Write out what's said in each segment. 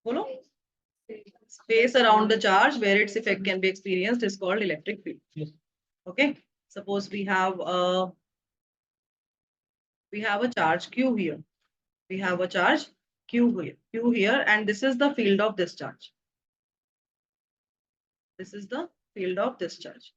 Bolo? Space around the charge where its effect can be experienced is called electric field. Yes. Okay. Suppose we have a charge Q here. We have a charge Q here, and this is the field of this charge. This is the field of this charge.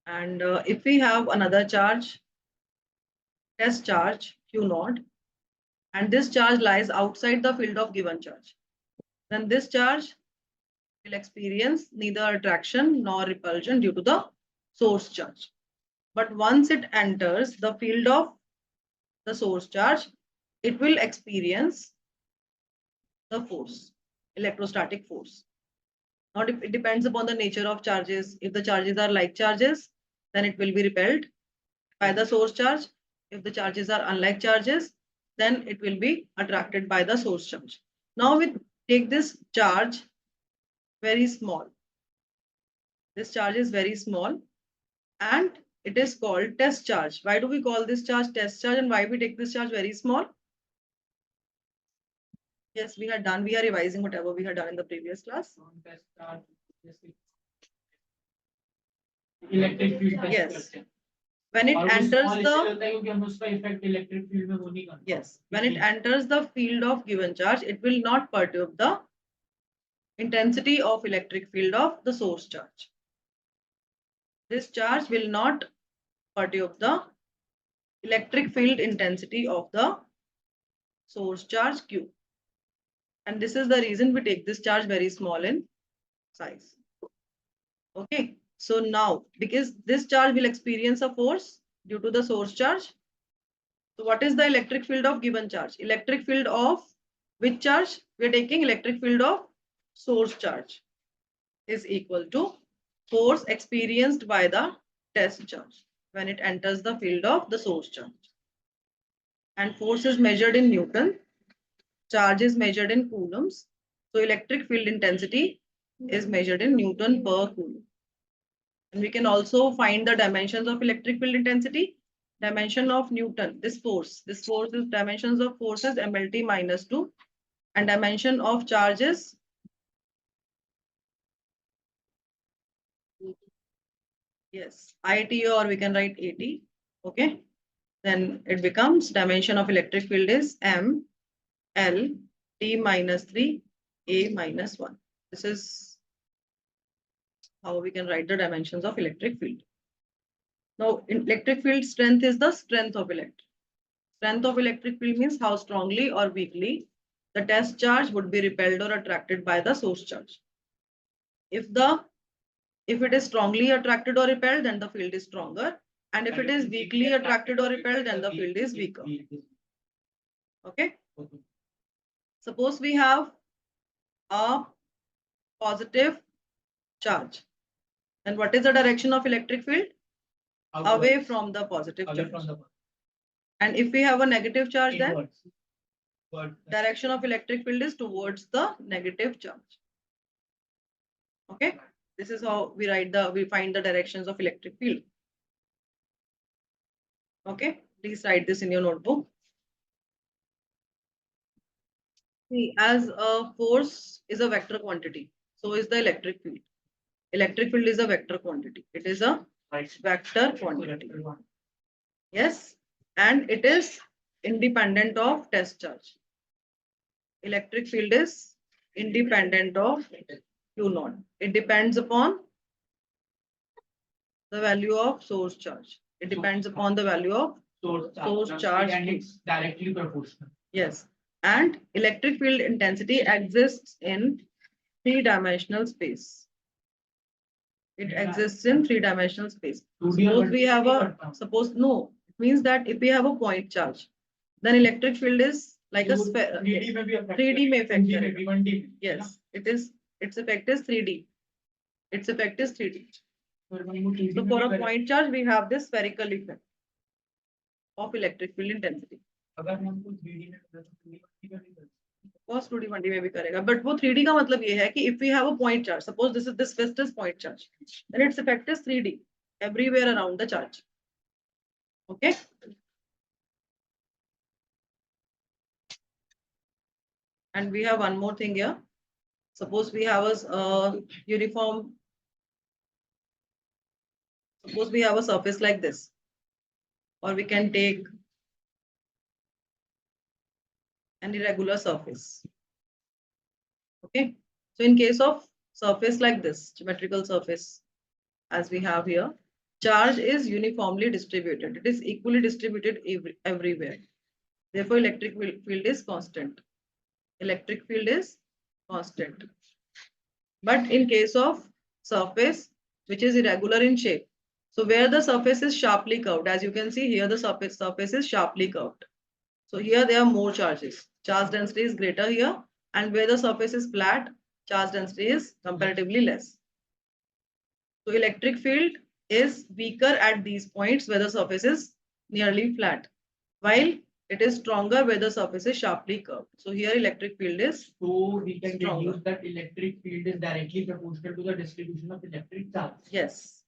And if we have another charge, test charge Q naught, and this charge lies outside the field of given charge, then this charge will experience neither attraction nor repulsion due to the source charge. But once it enters the field of the source charge, it will experience the force, electrostatic force. Now it depends upon the nature of charges. If the charges are like charges, then it will be repelled by the source charge. If the charges are unlike charges, then it will be attracted by the source charge. Now we take this charge very small. This charge is very small and it is called test charge. Why do we call this charge test charge, and why we take this charge very small? Yes, we had done. We are revising whatever we had done in the previous class. Test charge, electric field test Yes. करते हैं. When it और वो enters small इसलिए the होता है क्योंकि हम उसका effect electric field में वो नहीं करते. yes, when it enters the field of given charge, it will not perturb the intensity of electric field of the source charge. This charge will not perturb the electric field intensity of the source charge Q. And this is the reason we take this charge very small in size. Okay, so now because this charge will experience a force due to the source charge. So what is the electric field of given charge? Electric field of which charge? We are taking electric field of source charge is equal to force experienced by the test charge when it enters the field of the source charge. And force is measured in Newton, charge is measured in coulombs. So electric field intensity is measured in Newton per coulomb. And we can also find the dimensions of electric field intensity. Dimension of Newton, this force is dimensions of forces MLT minus 2, and dimension of charges yes, IT, or we can write AT. Okay, then it becomes dimension of electric field is M L T minus 3 A minus 1. This is how we can write the dimensions of electric field. Now, electric field strength is the strength of electric. Strength of electric field means how strongly or weakly the test charge would be repelled or attracted by the source charge. If it is strongly attracted or repelled, then the field is stronger. And if it is weakly attracted or repelled, then the field is weaker. Okay. Suppose we have a positive charge. Then what is the direction of electric field? Away from the positive charge. And if we have a negative charge, then direction of electric field is towards the negative charge. Okay, this is how we find the directions of electric field. Okay, please write this in your notebook. See, as a force is a vector quantity, so is the electric field. Electric field is a vector quantity. It is a vector quantity. Yes, and it is independent of test charge. Electric field is independent of Q naught. It depends upon the value of source charge. It depends upon the value of source charge. And it's directly proportional. Yes, and electric field intensity exists in three-dimensional space. It exists in three-dimensional space. Suppose we have it means that if we have a point charge, then electric field is like a sphere. 3D may affect. 1D. Yes, it is. Its effect is 3D. Its effect is 3D. So for a point charge, we have this spherical effect of electric field intensity. Cos 2D 1D में भी करेगा, but वो 3D का मतलब ये है कि if we have a point charge, suppose this fist is point charge, then its effect is 3D everywhere around the charge. Okay. And we have one more thing here. Suppose we have a uniform. Suppose we have a surface like this, or we can take an irregular surface. Okay. So in case of surface like this, geometrical surface, as we have here, charge is uniformly distributed. It is equally distributed everywhere. Therefore, electric field is constant. Electric field is constant. But in case of surface, which is irregular in shape, so where the surface is sharply curved, as you can see here, the surface is sharply curved. So here there are more charges. Charge density is greater here, and where the surface is flat, charge density is comparatively less. So electric field is weaker at these points where the surface is nearly flat, while it is stronger where the surface is sharply curved. So here electric field is So we can stronger. deduce that electric field is directly proportional to the distribution of electric charge. Yes.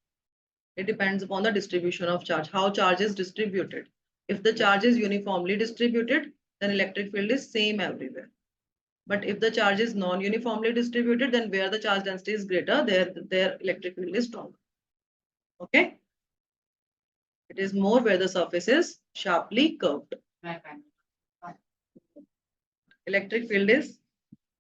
It depends upon the distribution of charge, how charge is distributed. If the charge is uniformly distributed, then electric field is same everywhere. But if the charge is non-uniformly distributed, then where the charge density is greater, their electric field is stronger. Okay? It is more where the surface is sharply curved. Electric field is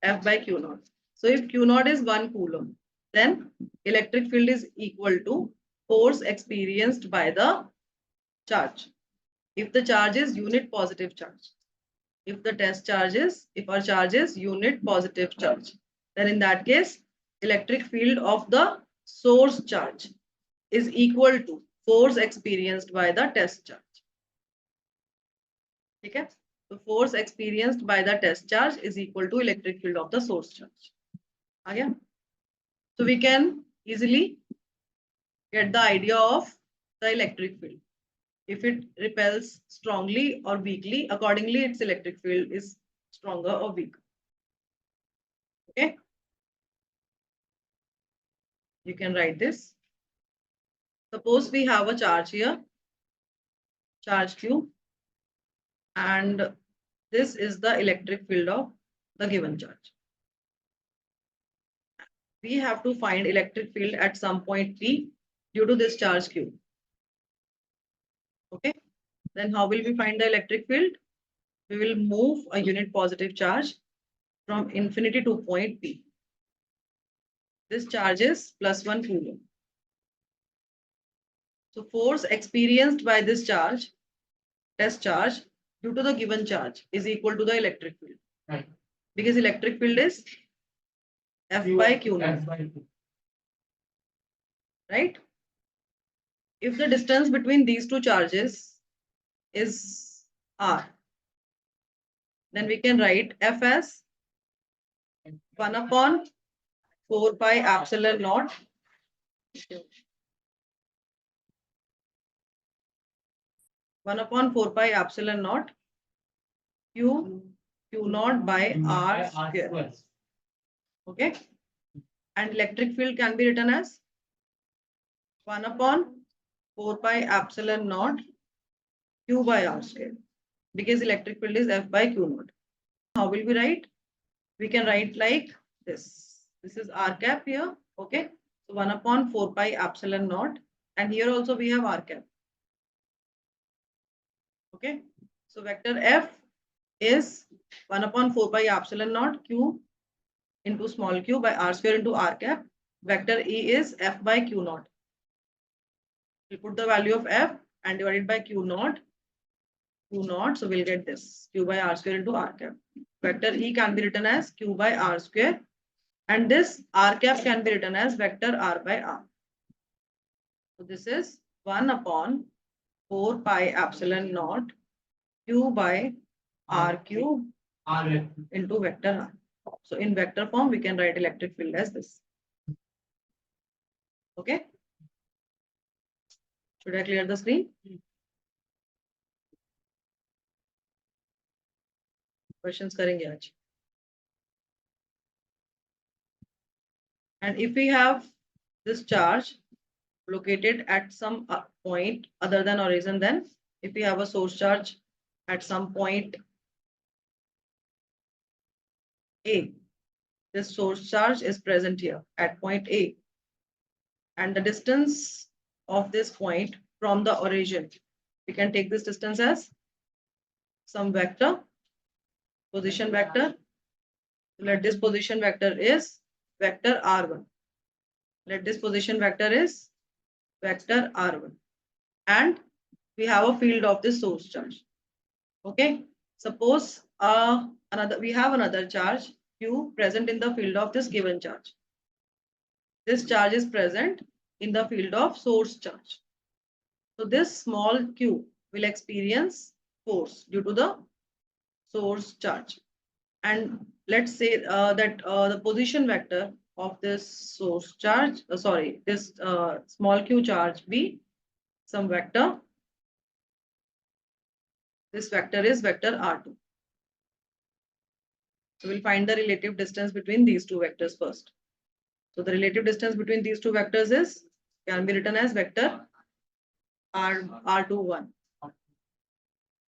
F by Q naught. So if Q naught is 1 coulomb, then electric field is equal to force experienced by the charge. If the charge is unit positive charge. If our charge is unit positive charge, then in that case, electric field of the source charge is equal to force experienced by the test charge. Okay? So force experienced by the test charge is equal to electric field of the source charge. Okay? So we can easily get the idea of the electric field. If it repels strongly or weakly, accordingly its electric field is stronger or weaker. Okay? You can write this. Suppose we have a charge here, charge Q, and this is the electric field of the given charge. We have to find electric field at some point P due to this charge Q. Okay, then how will we find the electric field? We will move a unit positive charge from infinity to point P. This charge is +1 coulomb. So force experienced by this charge, test charge, due to the given charge is equal to the electric field. Right. Because electric field is F by Q naught. F by Q. Right? If the distance between these two charges is R, then we can write F as 1 upon 4 pi epsilon naught. 1 upon 4 pi epsilon naught Q naught by R square. Okay. And electric field can be written as 1 upon 4 pi epsilon naught Q by R square. Because electric field is F by Q naught. How will we write? We can write like this. This is R cap here. Okay. So 1 upon 4 pi epsilon naught. And here also we have R cap. Okay. So vector F is 1 upon 4 pi epsilon naught Q into small q by R square into R cap. Vector E is F by Q naught. We'll put the value of F and divide it by Q naught. So we'll get this Q by R square into R cap. Vector E can be written as Q by R square. And this R cap can be written as vector R by R. So this is 1 upon 4 pi epsilon naught Q by R cube into vector R. So in vector form, we can write electric field as this. Okay. Should I clear the screen? Questions करेंगे आज. And if we have this charge located at some point other than origin, then if we have a source charge at some point A, this source charge is present here at point A, and the distance of this point from the origin, we can take this distance as some vector, position vector. Let this position vector is vector r1. Let this position vector is vector r1, and we have a field of this source charge. Okay, suppose we have another charge q present in the field of this given charge. This charge is present in the field of source charge. So this small q will experience force due to the source charge. And let's say that the position vector of this source charge, this small q charge be some vector. This vector is vector r2. So we'll find the relative distance between these two vectors first. So the relative distance between these two vectors can be written as vector r21.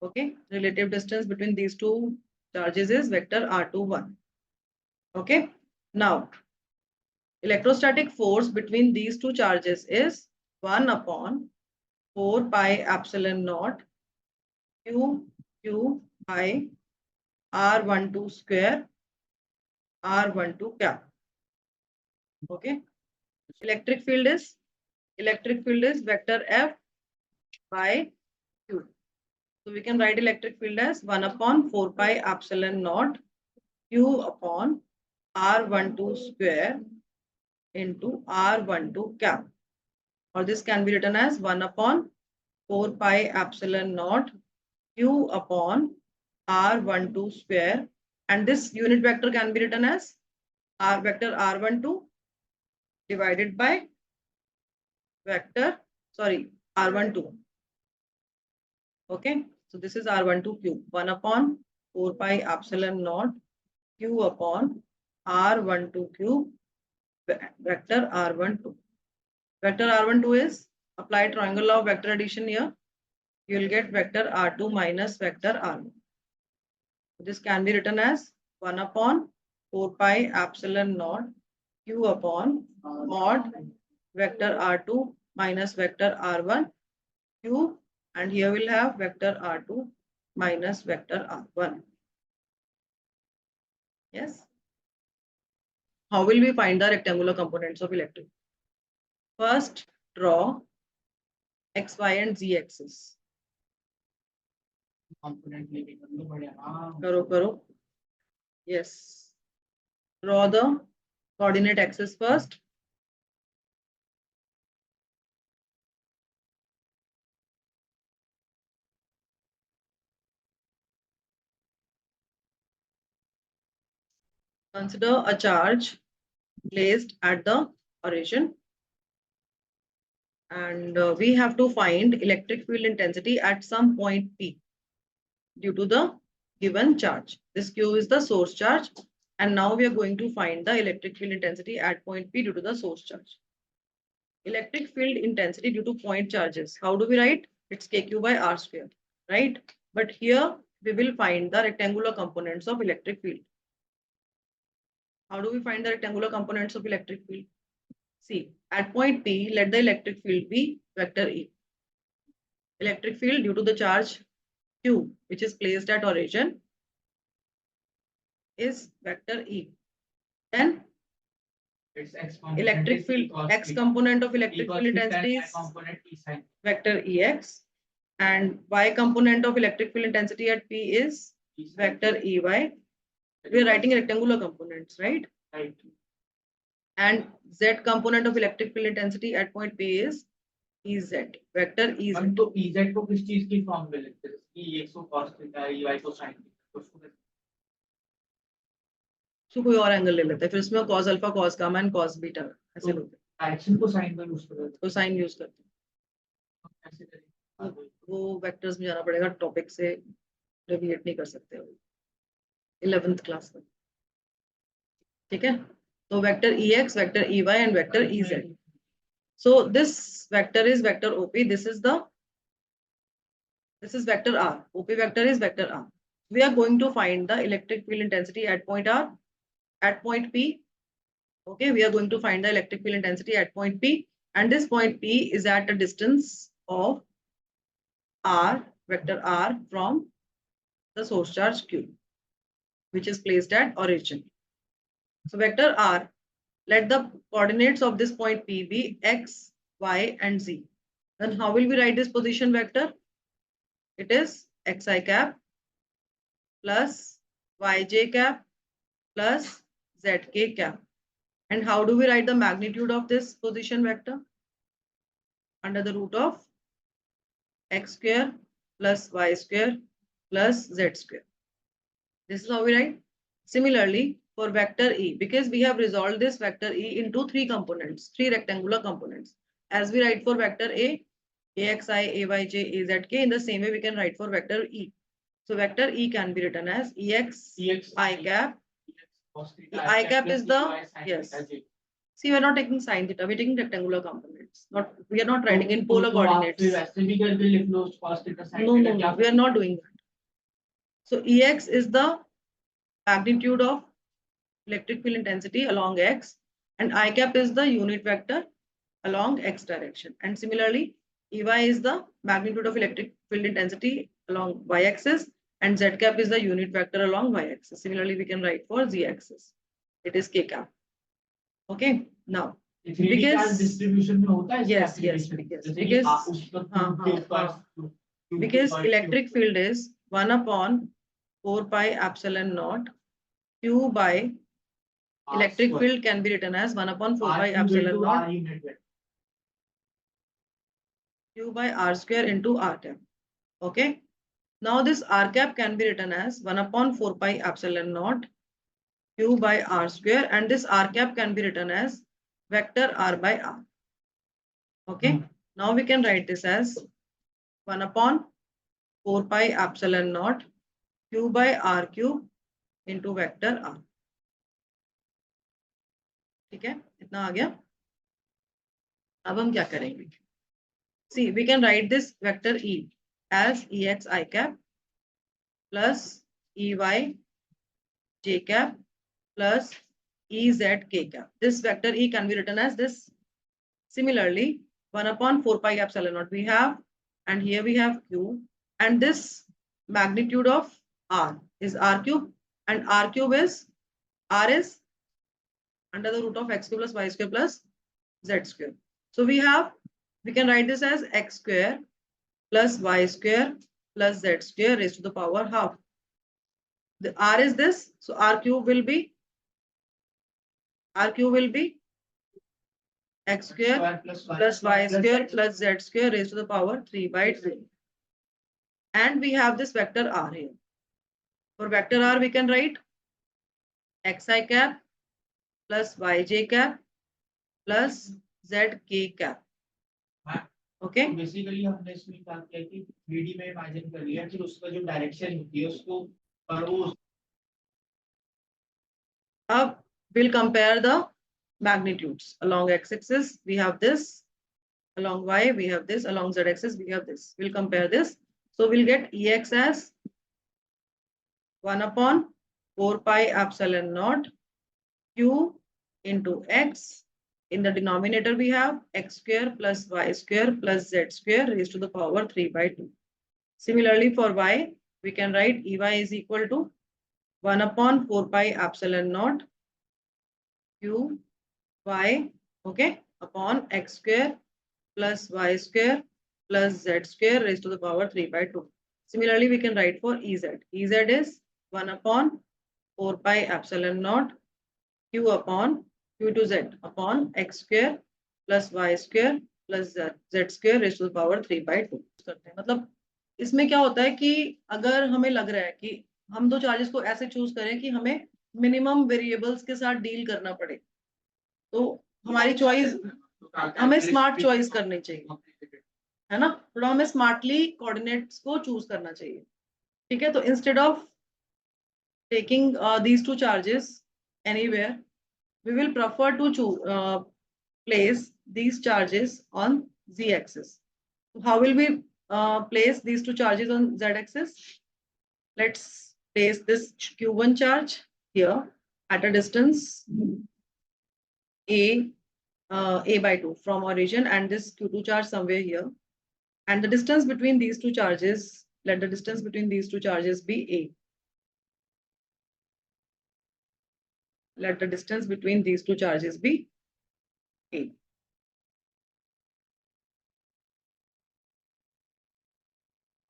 Okay, relative distance between these two charges is vector r21. Okay, now electrostatic force between these two charges is 1 upon 4 pi epsilon naught q by r12 square r12 cap. Okay, electric field is vector F by q. So we can write electric field as 1 upon 4 pi epsilon naught q upon r12 square into r12 cap. Or this can be written as 1 upon 4 pi epsilon naught q upon r12 square, and this unit vector can be written as r vector r12 divided by vector r12. Okay, so this is r12 cube, 1 upon 4 pi epsilon naught q upon r12 cube vector r12. Vector r12 is apply triangle law of vector addition here. You will get vector r2 minus vector r1. This can be written as 1 upon 4 pi epsilon naught q upon mod vector r2 minus vector r1 q, and here we'll have vector r2 minus vector r1. Yes. How will we find the rectangular components of electric? First, draw x, y, and z axis. Component लेके कर लो बढ़िया हाँ Karo. Yes. Draw the coordinate axis first. Consider a charge placed at the origin, and we have to find electric field intensity at some point P due to the given charge. This Q is the source charge, and now we are going to find the electric field intensity at point P due to the source charge. Electric field intensity due to point charges. How do we write? It's KQ by R square, right? But here we will find the rectangular components of electric field. How do we find the rectangular components of electric field? See, at point P, let the electric field be vector E. Electric field due to the charge Q, which is placed at origin, is vector E. Then it's x component electric is field, cos x theta. component of E electric cos field theta and intensity y is component e sin. vector Ex, and y component of electric field intensity at P is E sin. vector Ey. We are writing rectangular components, right? Right. And z component of electric field intensity at point P is Ez, vector Ez. हम तो Ez को किस चीज की form में लिखते हैं E x को cos theta Ey को sin theta उसको तो कोई और एंगल ले लेते हैं, फिर इसमें cos alpha, cos gamma and cos beta ऐसे लोग डायरेक्शन को sin में यूज करते तो साइन यूज करते हैं। हैं ऐसे करेंगे वो वेक्टर्स में जाना पड़ेगा, टॉपिक से डेविएट नहीं कर सकते हो 11th क्लास में। ठीक है, So vector Ex, vector Ey, and vector Ez. So this vector is vector OP. This is vector R. OP vector is vector R. We are going to find the electric field intensity at point R, at point P. Okay, we are going to find the electric field intensity at point P, and this point P is at a distance of R, vector R, from the source charge Q, which is placed at origin. So vector R, let the coordinates of this point P be X, Y, and Z. Then how will we write this position vector? It is Xi cap plus Yj cap plus Zk cap. And how do we write the magnitude of this position vector? Under the root of x square plus y square plus z square. This is how we write. Similarly, for vector E, because we have resolved this vector E into three components, three rectangular components. As we write for vector A, Axi, Ayj, Azk, in the same way we can write for vector E. So vector E can be written as Ex I cap. I cap is the, yes. See, we are not taking sine theta, we are taking rectangular components. We are not writing in polar coordinates. No, we are not doing that. So Ex is the magnitude of electric field intensity along X, and I cap is the unit vector along X direction. And similarly, Ey is the magnitude of electric field intensity along Y axis, and Z cap is the unit vector along Y axis. Similarly, we can write for Z axis. It is K cap. Okay, now because distribution में होता है yes, because electric field is 1 upon 4 pi epsilon naught Q by electric field can be written as 1 upon 4 pi epsilon naught Q by R square into R cap. Okay, now this R cap can be written as 1 upon 4 pi epsilon naught Q by R square, and this R cap can be written as vector R by R. Okay, now we can write this as 1 upon 4 pi epsilon naught Q by R cube into vector R. ठीक है, इतना आ गया. अब हम क्या करेंगे? See, we can write this vector E as Ex I cap plus Ey j cap plus Ez k cap. This vector E can be written as this. Similarly, 1 upon 4 pi epsilon naught we have, and here we have Q, and this magnitude of R is R cube, and R cube is R is under the root of x cube plus y square plus z square. So we can write this as x square plus y square plus z square raised to the power half. The R is this, so R cube will be x square plus y square plus z square raised to the power 3 by 3. And we have this vector R here. For vector R, we can write xi cap plus yj cap plus zk cap. Okay. Basically हमने इसमें क्या किया कि 3D में imagine कर लिया, फिर उसका जो डायरेक्शन होती है उसको अब we'll compare the magnitudes. Along x-axis we have this, along y we have this, along z-axis we have this. We'll compare this. So we'll get Ex as 1 upon 4 pi epsilon naught Q into x. In the denominator we have x square plus y square plus z square raised to the power 3 by 2. Similarly, for y, we can write Ey is equal to 1 upon 4 pi epsilon naught Q y, okay, upon x square plus y square plus z square raised to the power 3 by 2. Similarly, we can write for Ez. Ez is 1 upon 4 pi epsilon naught Q upon Q to Z upon x square plus y square plus z square raised to the power 3 by 2 करते हैं. मतलब इसमें क्या होता है कि अगर हमें लग रहा है कि हम दो चार्जेस को ऐसे चूज करें कि हमें मिनिमम वेरिएबल्स के साथ डील करना पड़े, तो हमारी चॉइस, हमें स्मार्ट चॉइस करनी चाहिए, है ना. थोड़ा हमें स्मार्टली कोऑर्डिनेट्स को चूज करना चाहिए. ठीक है, तो instead of taking these two charges anywhere, we will prefer to place these charges on z-axis. How will we place these two charges on z-axis? Let's place this q1 charge here at a distance a by 2 from origin, and this q2 charge somewhere here. And the distance between these two charges, let the distance between these two charges be a. Let the distance between these two charges be a.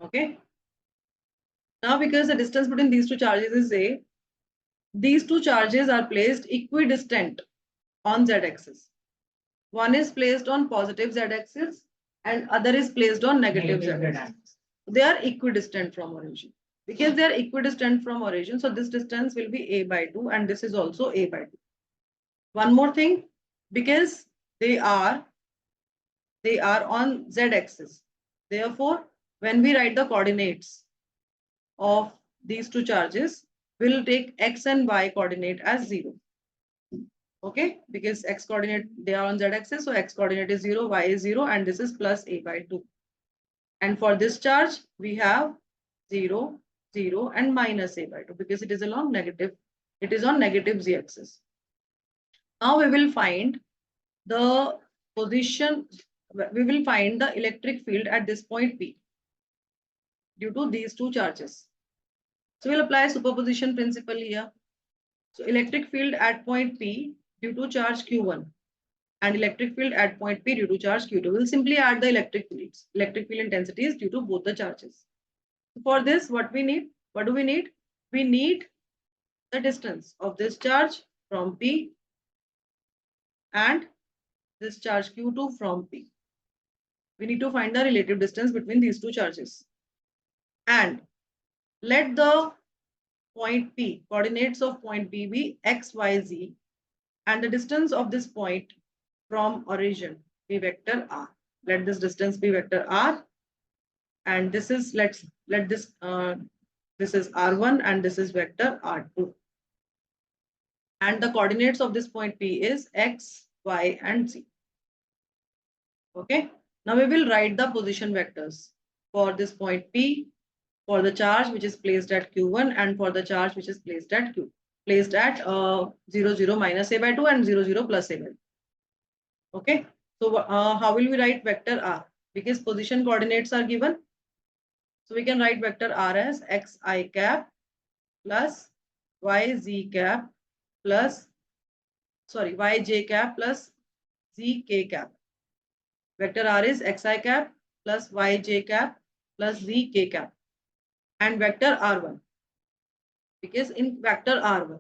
Okay. Now, because the distance between these two charges is a, these two charges are placed equidistant on z-axis. One is placed on positive z-axis and other is placed on negative z-axis. They are equidistant from origin. Because they are equidistant from origin, so this distance will be a by 2 and this is also a by 2. One more thing, because they are on z-axis. Therefore, when we write the coordinates of these two charges, we'll take x and y coordinate as 0. Okay, because x coordinate, they are on z-axis, so x coordinate is 0, y is 0, and this is plus a by 2. And for this charge, we have 0, 0, and minus a by 2 because it is along negative. It is on negative z-axis. Now we will find the position. We will find the electric field at this point P due to these two charges. So we'll apply superposition principle here. So electric field at point P due to charge Q1 and electric field at point P due to charge Q2. We'll simply add the electric fields, electric field intensities due to both the charges. For this, what do we need? We need the distance of this charge from P and this charge Q2 from P. We need to find the relative distance between these two charges. And let the point P, coordinates of point P be x, y, z, and the distance of this point from origin be vector r. Let this distance be vector r, and this is this is r1 and this is vector r2. And the coordinates of this point P is x, y, and z. Okay. Now we will write the position vectors for this point P, for the charge which is placed at Q1 and for the charge which is placed at 0, 0 minus a by 2 and 0 0 plus a by 2. Okay. So how will we write vector r? Because position coordinates are given. So we can write vector r as xi cap plus yz cap plus, yj cap plus zk cap. Vector r is xi cap plus yj cap plus zk cap. And vector r1, because in vector r1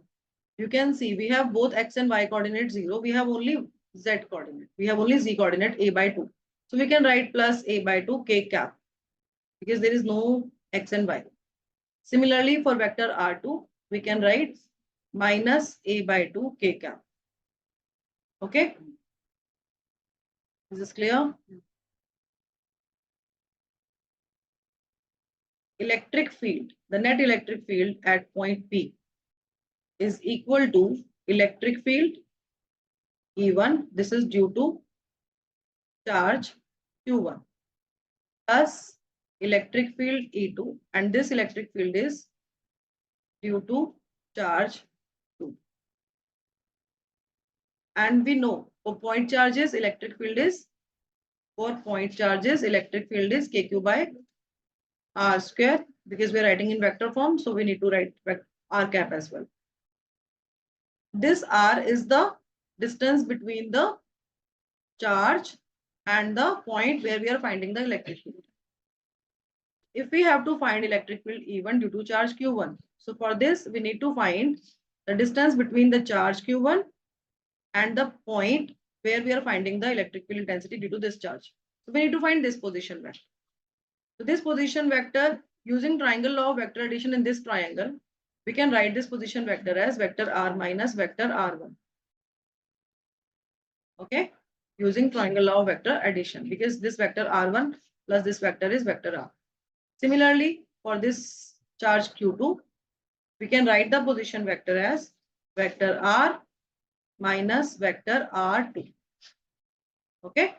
you can see we have both x and y coordinate 0, we have only z coordinate, we have only z coordinate a by 2, so we can write plus a by 2 k cap because there is no x and y. Similarly, for vector r2 we can write minus a by 2 k cap. Okay, is this clear? Electric field, the net electric field at point P is equal to electric field E1, this is due to charge Q1, plus electric field E2, and this electric field is due to charge 2. And we know for point charges electric field is kq by r square, because we are writing in vector form, so we need to write r cap as well. This r is the distance between the charge and the point where we are finding the electric field. If we have to find electric field E1 due to charge Q1, so for this we need to find the distance between the charge Q1 and the point where we are finding the electric field intensity due to this charge. So we need to find this position vector. So this position vector, using triangle law of vector addition in this triangle, we can write this position vector as vector r minus vector r1. Okay, using triangle law of vector addition, because this vector r1 plus this vector is vector r. Similarly, for this charge Q2, we can write the position vector as vector r minus vector R2. Okay.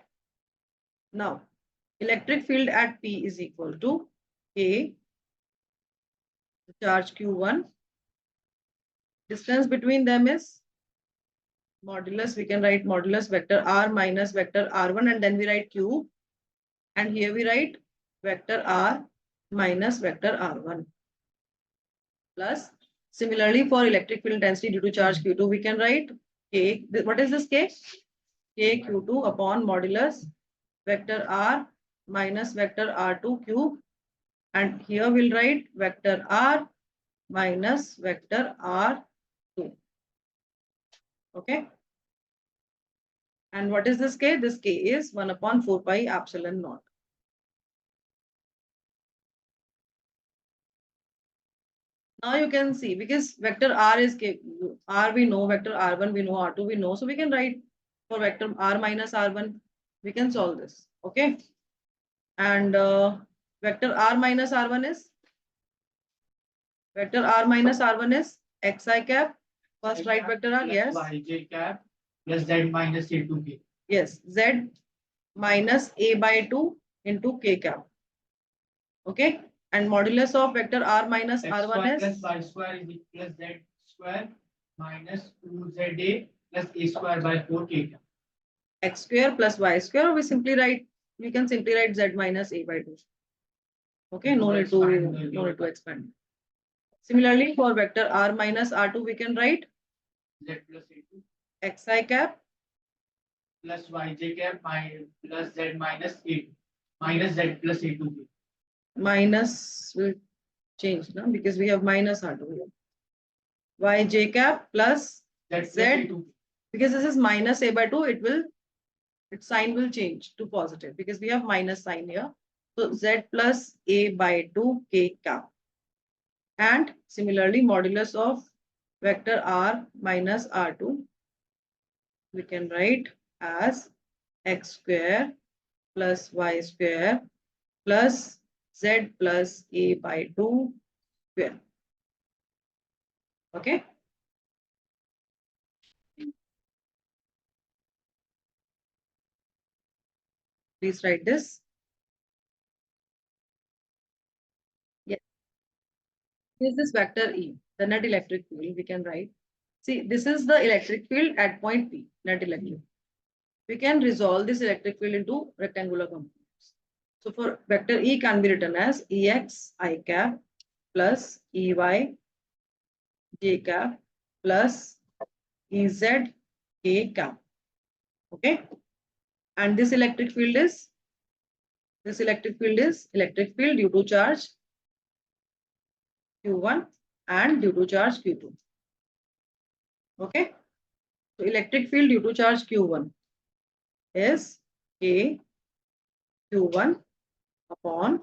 Now, electric field at P is equal to K, charge Q1. Distance between them is modulus. We can write modulus vector R minus vector R1, and then we write Q. And here we write vector R minus vector R1. Plus, similarly for electric field intensity due to charge Q2, we can write K. What is this K? K Q2 upon modulus vector R minus vector R2 cube. And here we'll write vector R minus vector R2. Okay. And what is this K? This K is 1 upon 4 pi epsilon naught. Now you can see, because vector R is K, R we know, vector R1 we know, R2 we know. So we can write for vector R minus R1, we can solve this. Okay. And vector R minus R1 is? Vector R minus R1 is xi cap. First write vector R, yes. Yj cap plus z minus a2k. Yes, z minus a by 2 into k cap. Okay. And modulus of vector R minus X R1 square is? plus y square is equal plus z square minus 2za plus a square by 4k. X square plus y square, or we simply write, we can simply write z minus a by 2. Okay, no need to expand. Similarly, for vector R minus R2, we can write Z plus a2 xi cap plus yj cap plus z minus a2 minus z plus a2k. minus will change now because we have minus R2 here. Yj cap plus Z plus Z, a2k. because this is minus a by 2, its sign will change to positive because we have minus sign here. So z plus a by 2 k cap. And similarly, modulus of vector R minus R2, we can write as x square plus y square plus z plus a by 2 square. Okay. Please write this. Yes. This is vector E, the net electric field we can write. See, this is the electric field at point P, net electric. We can resolve this electric field into rectangular components. So for vector E can be written as Ex I cap plus Ey j cap plus Ez k cap. Okay. And this electric field is electric field due to charge Q1 and due to charge Q2. Okay. So electric field due to charge Q1 is K Q1 upon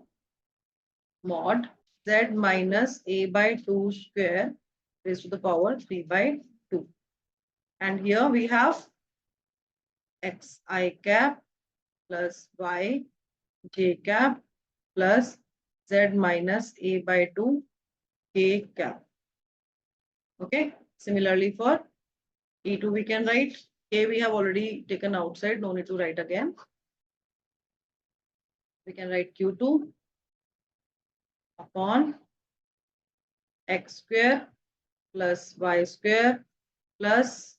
mod Z minus a by 2 square raised to the power 3 by 2. And here we have xi cap plus y j cap plus z minus a by 2 k cap. Okay. Similarly for E2 we can write K we have already taken outside, no need to write again. We can write Q2 upon x square plus y square plus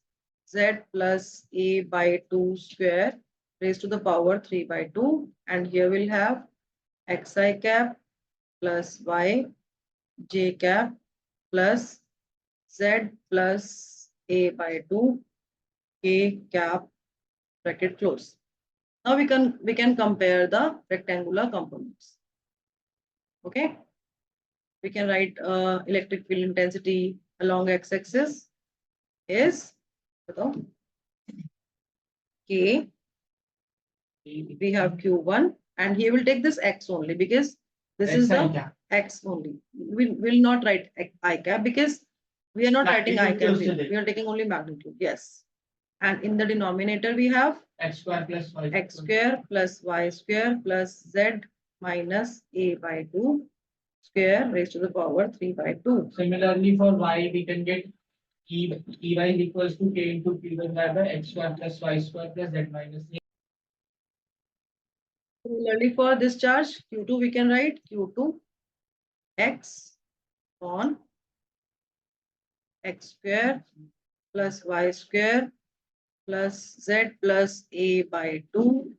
z plus a by 2 square raised to the power 3 by 2. And here we'll have xi cap plus y j cap plus z plus a by 2 k cap bracket close. Now we can compare the rectangular components. Okay. We can write electric field intensity along x-axis is K. We have Q1, and he will take this X only because this is the X only. We will not write I cap because we are not writing I cap. We are taking only magnitude. Yes. And in the denominator we have X square plus y square plus z minus a by 2 square raised to the power 3 by 2. Similarly for y we can get Ey is equals to k into Q1 by x square plus y square plus z minus a. Similarly, for this charge Q2, we can write Q2 x on x square plus y square plus z plus a by 2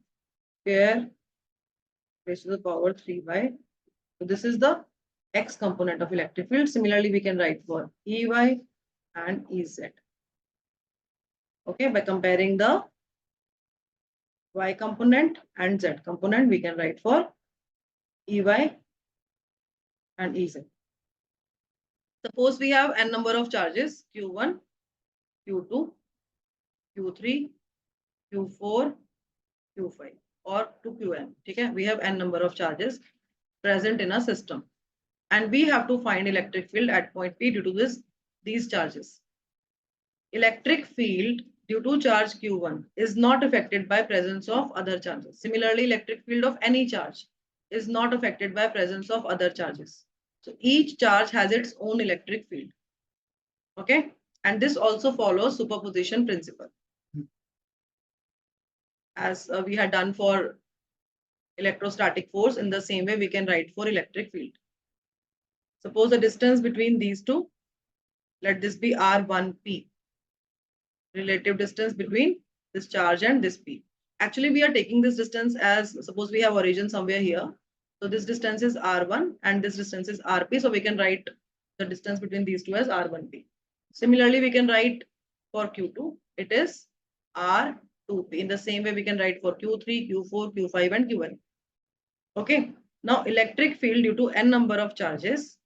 square raised to the power 3 by. So this is the x component of electric field. Similarly, we can write for Ey and Ez. Okay, by comparing the y component and z component, we can write for Ey and Ez. Suppose we have n number of charges Q1, Q2, Q3, Q4, Q5 or to Qn. Okay, we have n number of charges present in a system and we have to find electric field at point P due to these charges. Electric field due to charge Q1 is not affected by presence of other charges. Similarly, electric field of any charge is not affected by presence of other charges. So each charge has its own electric field. Okay, and this also follows superposition principle. As we had done for electrostatic force, in the same way we can write for electric field. Suppose the distance between these two, let this be R1P, relative distance between this charge and this P. Actually, we are taking this distance as, suppose we have origin somewhere here. So this distance is R1 and this distance is RP. So we can write the distance between these two as R1P. Similarly, we can write for Q2, it is R2P. In the same way, we can write for Q3, Q4, Q5 and Qn. Okay. Now, electric field due to n number of charges.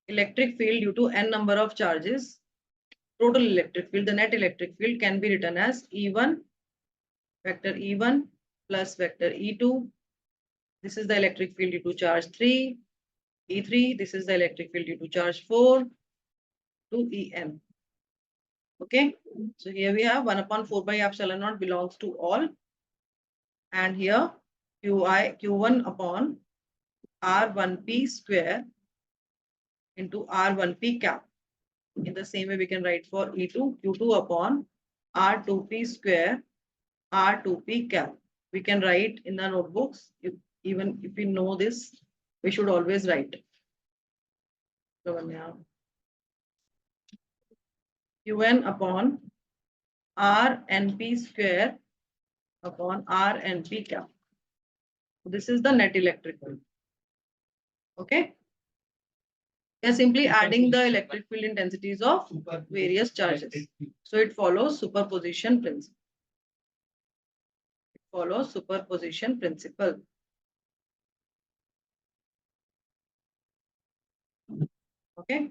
Electric field due to n number of charges. Total electric field, the net electric field can be written as E1, vector E1 plus vector E2. This is the electric field due to charge 3. E3, this is the electric field due to charge 4 to En. Okay, so here we have 1 upon 4 by epsilon naught belongs to all. And here Q1 upon R1P square into R1P cap. In the same way, we can write for E2, Q2 upon R2P square, R2P cap. We can write in the notebooks. Even if we know this, we should always write. Qn upon Rnp square upon Rnp cap. This is the net electric field. Okay. We are simply adding the electric field intensities of various charges. So it follows superposition principle. It follows superposition principle. Okay.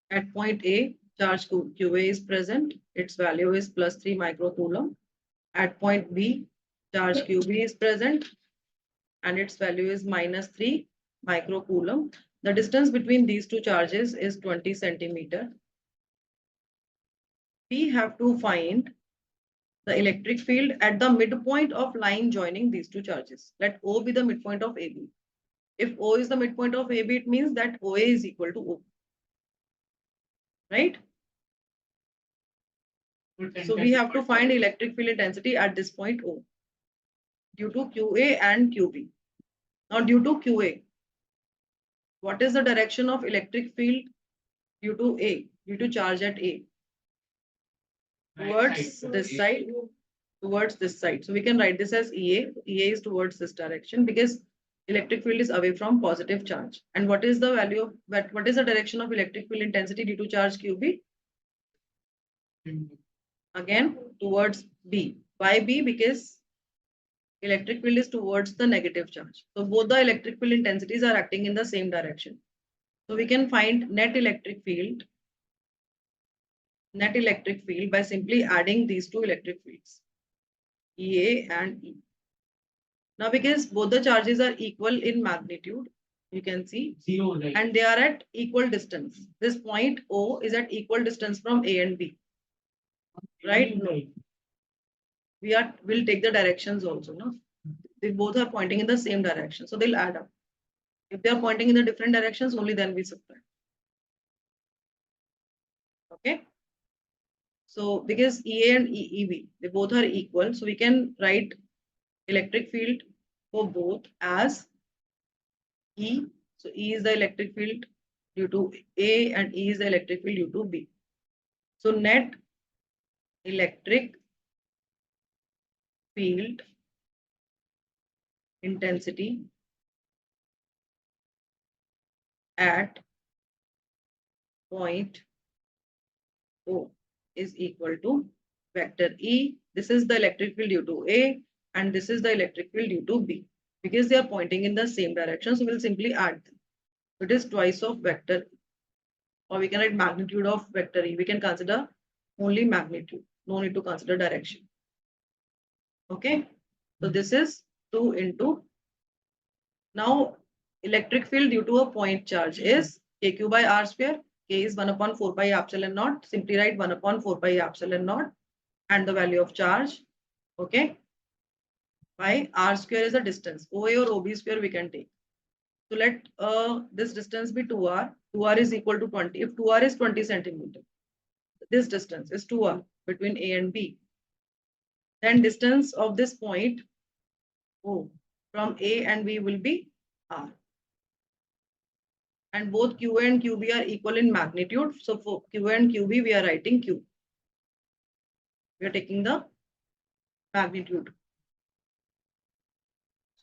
At point A, charge QA is present. Its value is plus 3 microcoulomb. At point B, charge QB is present and its value is minus 3 microcoulomb. The distance between these two charges is 20 centimeter. We have to find the electric field at the midpoint of line joining these two charges. Let O be the midpoint of AB. If O is the midpoint of AB, it means that OA is equal to O. Right? So we have to find electric field intensity at this point O due to QA and QB. Now due to QA, what is the direction of electric field due to A, due to charge at A? Towards this side, towards this side. So we can write this as EA. EA is towards this direction because electric field is away from positive charge. And what is the value of what is the direction of electric field intensity due to charge QB? Again, towards B. Why B? Because electric field is towards the negative charge. So both the electric field intensities are acting in the same direction. So we can find net electric field by simply adding these two electric fields, EA and E. Now, because both the charges are equal in magnitude, You can see, 0, right? and they are at equal distance. This point O is at equal distance from A and B. Right? No. We'll take the directions also, no? They both are pointing in the same direction, so they'll add up. If they are pointing in the different directions, only then we subtract. Okay. So because EA and EEB, they both are equal, so we can write electric field for both as E. So E is the electric field due to A and E is the electric field due to B. So net electric field intensity at point O is equal to vector E. This is the electric field due to A and this is the electric field due to B. Because they are pointing in the same direction, so we'll simply add them. It is twice of vector E. Or we can write magnitude of vector E. We can consider only magnitude. No need to consider direction. Okay. So this is 2 into. Now electric field due to a point charge is kq by r square. K is 1 upon 4 pi epsilon naught. Simply write 1 upon 4 pi epsilon naught and the value of charge. Okay. By r square is a distance. OA or OB square we can take. So let this distance be 2r. 2r is equal to 20. If 2r is 20 centimeter, this distance is 2r between A and B. Then distance of this point O from A and B will be r. And both QA and QB are equal in magnitude. So for QA and QB, we are writing Q. We are taking the magnitude.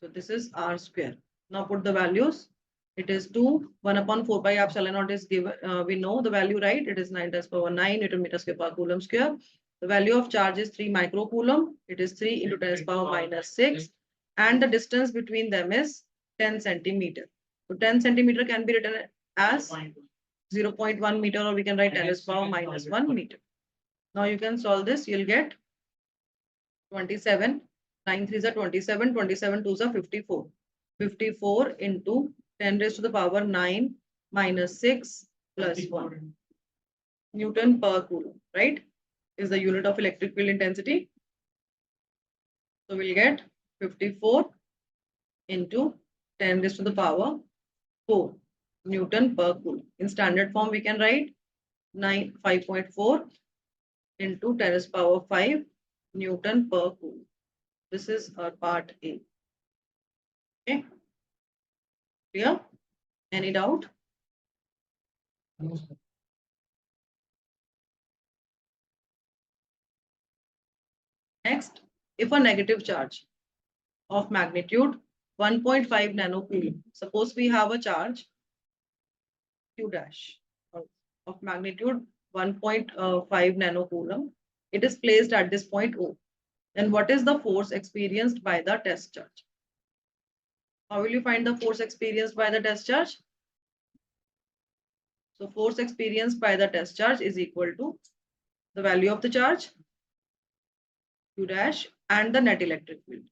So this is r square. Now put the values. It is 2, 1 upon 4 pi epsilon naught is given. We know the value, right? It is 9 times power 9 Newton meter square per coulomb square. The value of charge is 3 microcoulomb. It is 3 into 10 power minus 6. And the distance between them is 10 centimeter. So 10 centimeter can be written as 0.1 meter, or we can write 10 power minus 1 meter. Now you can solve this. You'll get 27. 9 3s are 27. 27 2s are 54. 54 into 10 raised to the power 9 minus 6 plus 1 Newton per coulomb, right? Is the unit of electric field intensity. So we'll get 54 into 10 raised to the power 4 Newton per coulomb. In standard form, we can write 5.4 into 10 raised to the power 5 Newton per coulomb. This is our part A. Okay. Clear? Any doubt? Next, if a negative charge of magnitude 1.5 nanocoulomb, suppose we have a charge Q dash of magnitude 1.5 nanocoulomb, it is placed at this point O. Then what is the force experienced by the test charge? How will you find the force experienced by the test charge? So force experienced by the test charge is equal to the value of the charge Q dash and the net electric field.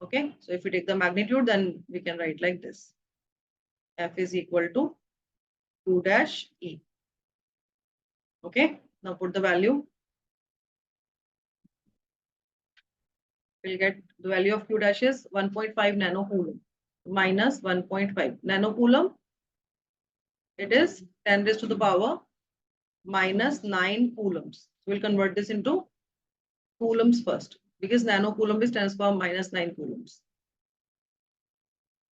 Okay, so if we take the magnitude, then we can write like this. F is equal to Q dash E. Okay, now put the value. We'll get the value of Q dash is 1.5 nanocoulomb minus 1.5 nanocoulomb. It is 10 raised to the power minus 9 coulombs. So we'll convert this into coulombs first, because nanocoulomb is 10 to the power minus 9 coulombs.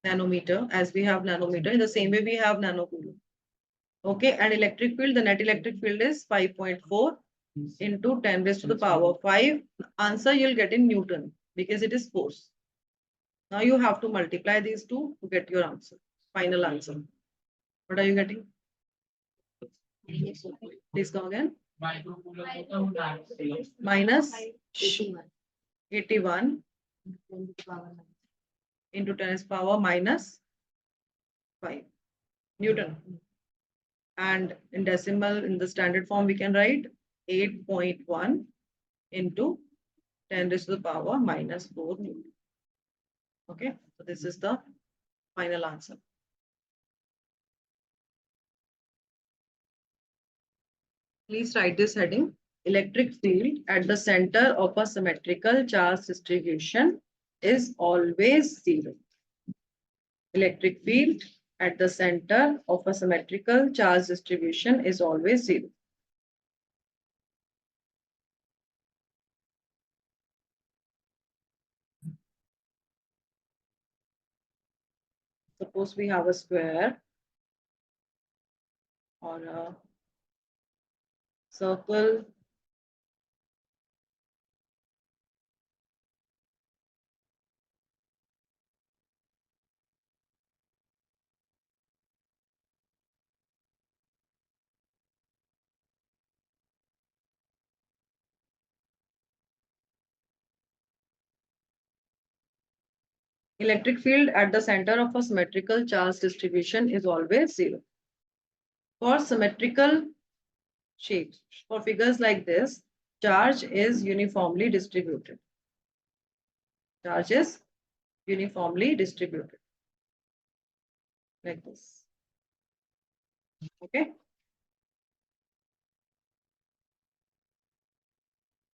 Nanometer, as we have nanometer, in the same way we have nanocoulomb. Okay, and electric field, the net electric field is 5.4 into 10 raised to the power 5. Answer you'll get in Newton because it is force. Now you have to multiply these two to get your answer, final answer. What are you getting? Please come again. Minus 81 into 10 raised to the power minus 5 Newton. And in decimal, in the standard form, we can write 8.1 into 10 raised to the power minus 4 Newton. Okay, so this is the final answer. Please write this heading. Electric field at the center of a symmetrical charge distribution is always zero. Electric field at the center of a symmetrical charge distribution is always zero. Suppose we have a square or a circle. Electric field at the center of a symmetrical charge distribution is always zero. For symmetrical shapes, for figures like this, charge is uniformly distributed. Charge is uniformly distributed. Like this. Okay.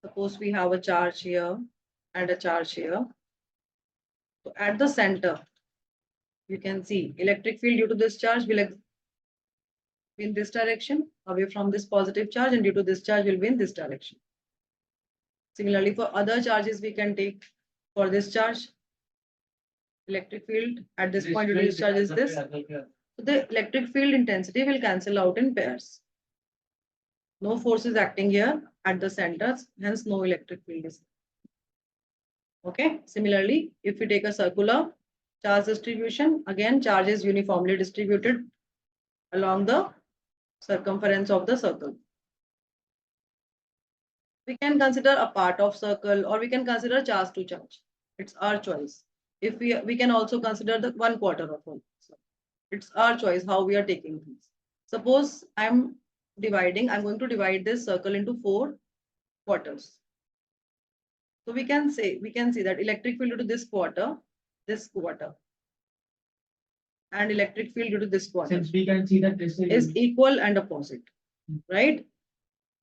Suppose we have a charge here and a charge here. So at the center, you can see electric field due to this charge will be in this direction away from this positive charge, and due to this charge will be in this direction. Similarly, for other charges, we can take for this charge, electric field at this point due to this charge is this. So the electric field intensity will cancel out in pairs. No force is acting here at the centers, hence no electric field is. Okay. Similarly, if we take a circular charge distribution, again charge is uniformly distributed along the circumference of the circle. We can consider a part of circle, or we can consider charge to charge. It's our choice. If we can also consider the 1/4 of one. It's our choice how we are taking things. Suppose I'm going to divide this circle into 4 quarters. So we can see that electric field due to this quarter, and electric field due to this quarter. Since we can see that this is equal and opposite, right?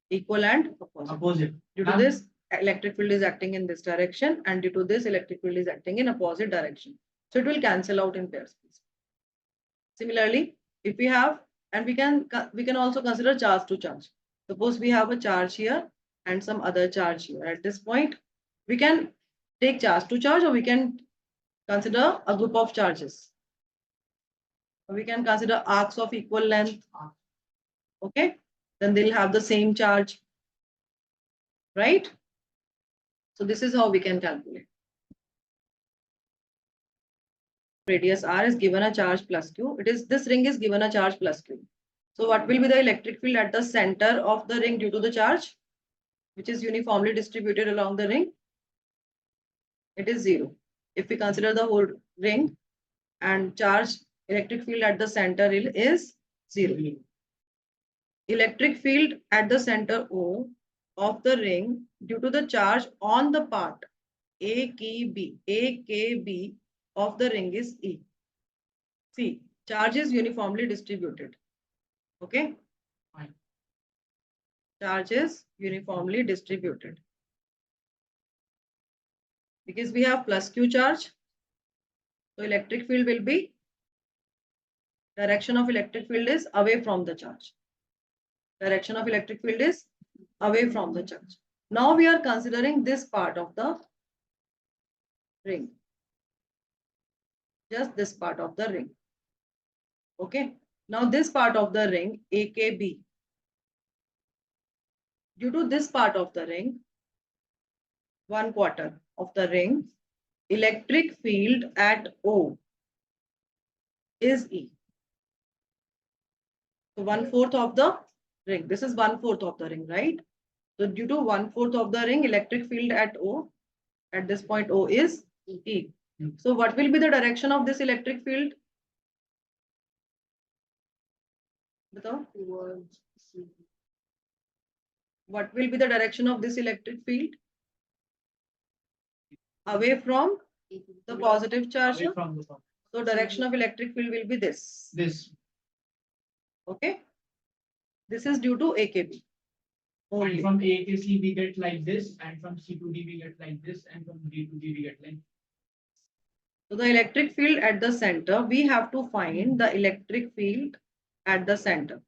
Equal and opposite. Due to this, electric field is acting in this direction, and due to this, electric field is acting in opposite direction. So it will cancel out in pairs. Similarly, if we have, and we can also consider charge to charge. Suppose we have a charge here and some other charge here. At this point, we can take charge to charge, or we can consider a group of charges. We can consider arcs of equal length. Okay, then they'll have the same charge, right? So this is how we can calculate. Radius r is given a charge plus q. This ring is given a charge plus q. So what will be the electric field at the center of the ring due to the charge, which is uniformly distributed along the ring? It is 0. If we consider the whole ring and charge, electric field at the center is 0. Electric field at the center O of the ring due to the charge on the part AKB of the ring is E. See, charge is uniformly distributed. Okay. Fine. Charge is uniformly distributed. Because we have plus Q charge, so electric field will be, direction of electric field is away from the charge. Direction of electric field is away from the charge. Now we are considering this part of the ring. Just this part of the ring. Okay. Now this part of the ring, AKB. Due to this part of the ring, 1/4 of the ring, electric field at O is E. So 1/4 of the ring. This is 1/4 of the ring, right? So due to 1/4 of the ring, electric field at O, at this point O is E. So what will be the direction of this electric field? What will be the direction of this electric field? Away from the positive charge. So direction of electric field will be this. This. Okay. This is due to AKB. And Only. from A to C we get like this, and from C to D we get like this, and from D to G we get like. So the electric field at the center, we have to find the electric field at the center.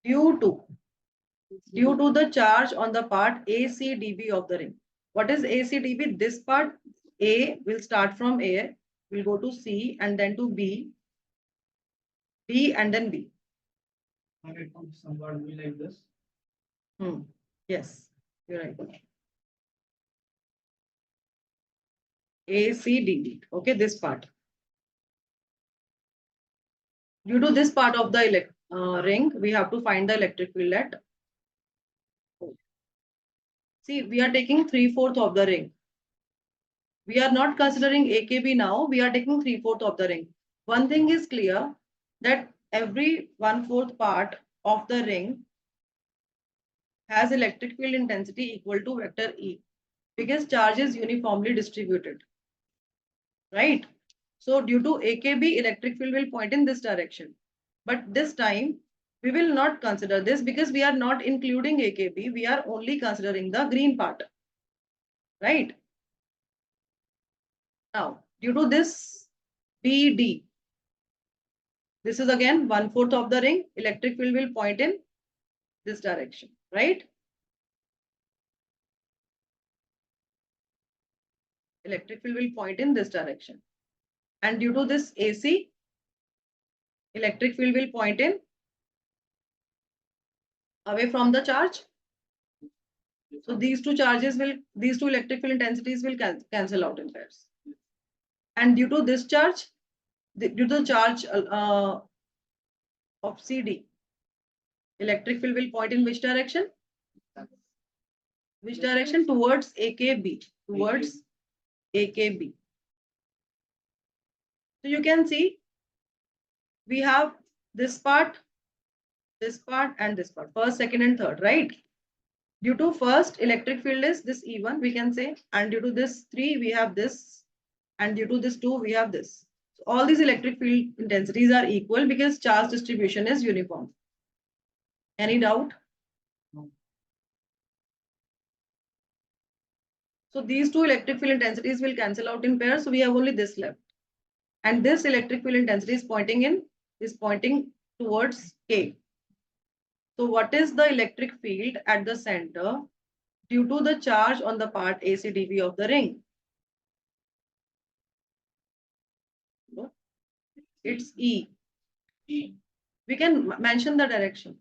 Due to the charge on the part ACDB of the ring. What is ACDB? This part A will start from A, will go to C and then to B, B and then B. And it comes somewhat be like this. Yes, you're right. ACDB. Okay, this part. Due to this part of the ring, we have to find the electric field at. See, we are taking 3/4 of the ring. We are not considering AKB now. We are taking 3/4 of the ring. One thing is clear that every 1/4 part of the ring has electric field intensity equal to vector E because charge is uniformly distributed. Right? So due to AKB, electric field will point in this direction. But this time, we will not consider this because we are not including AKB. We are only considering the green part. Right? Now, due to this BD, this is again 1/4 of the ring. Electric field will point in this direction, right? Electric field will point in this direction. And due to this AC, electric field will point in away from the charge. So these two electric field intensities will cancel out in pairs. And due to this charge, due to the charge of CD, electric field will point in which direction? Which direction? Towards AKB. Towards AKB. So you can see we have this part, and this part. First, second, and third, right? Due to first electric field is this E1, we can say, and due to this 3, we have this, and due to this 2, we have this. So all these electric field intensities are equal because charge distribution is uniform. Any doubt? No. So these two electric field intensities will cancel out in pairs. So we have only this left. And this electric field intensity is pointing towards K. So what is the electric field at the center due to the charge on the part ACDB of the ring? It's E. E. We can mention the direction.